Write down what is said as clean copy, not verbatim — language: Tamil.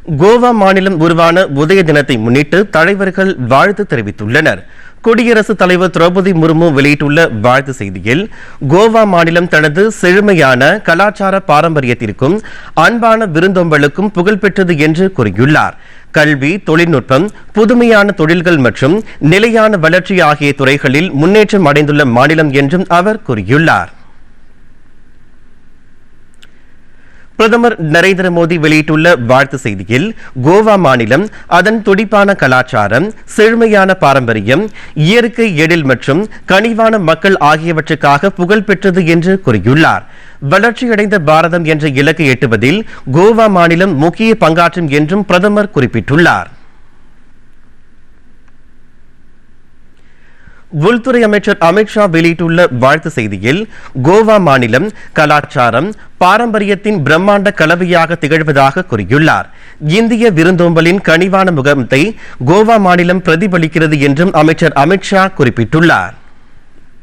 கோவா மாநிலம் உருவான உதய தினத்தை முன்னிட்டு தலைவர்கள் வாழ்த்து தெரிவித்துள்ளனர். குடியரசுத் தலைவர் திரௌபதி முர்மு வெளியிட்டுள்ள வாழ்த்து செய்தியில், கோவா மாநிலம் தனது செழுமையான கலாச்சார பாரம்பரியத்திற்கும் அன்பான விருந்தோம்பலுக்கும் புகழ்பெற்றது என்று கூறியுள்ளார். கல்வி, தொழில்நுட்பம், புதுமையான தொழில்கள் மற்றும் நிலையான வளர்ச்சி ஆகிய துறைகளில் முன்னேற்றம் அடைந்துள்ள மாநிலம் என்றும் அவர் கூறியுள்ளார். பிரதமர் நரேந்திர மோடி வெளியிட்டுள்ள வாழ்த்து செய்தியில், கோவா மாநிலம் அதன் துடிப்பான கலாச்சாரம், செழுமையான பாரம்பரியம், இயற்கை எழில் மற்றும் கனிவான மக்கள் ஆகியவற்றுக்காக புகழ் பெற்றது என்று கூறியுள்ளார். வளர்ச்சியடைந்த பாரதம் என்ற இலக்கை எட்டுவதில் கோவா மாநிலம் முக்கிய பங்காற்றும் என்றும் பிரதமர் குறிப்பிட்டுள்ளார். உள்துறை அமைச்சர் அமித்ஷா வெளியிட்டுள்ள வாழ்த்து செய்தியில், கோவா மாநிலம் கலாச்சாரம், பாரம்பரியத்தின் பிரம்மாண்ட கலவையாக திகழ்வதாக கூறியுள்ளார். இந்திய விருந்தோம்பலின் கனிவான முகத்தை கோவா மாநிலம் பிரதிபலிக்கிறது என்றும் அமைச்சர் அமித்ஷா குறிப்பிட்டுள்ளார்.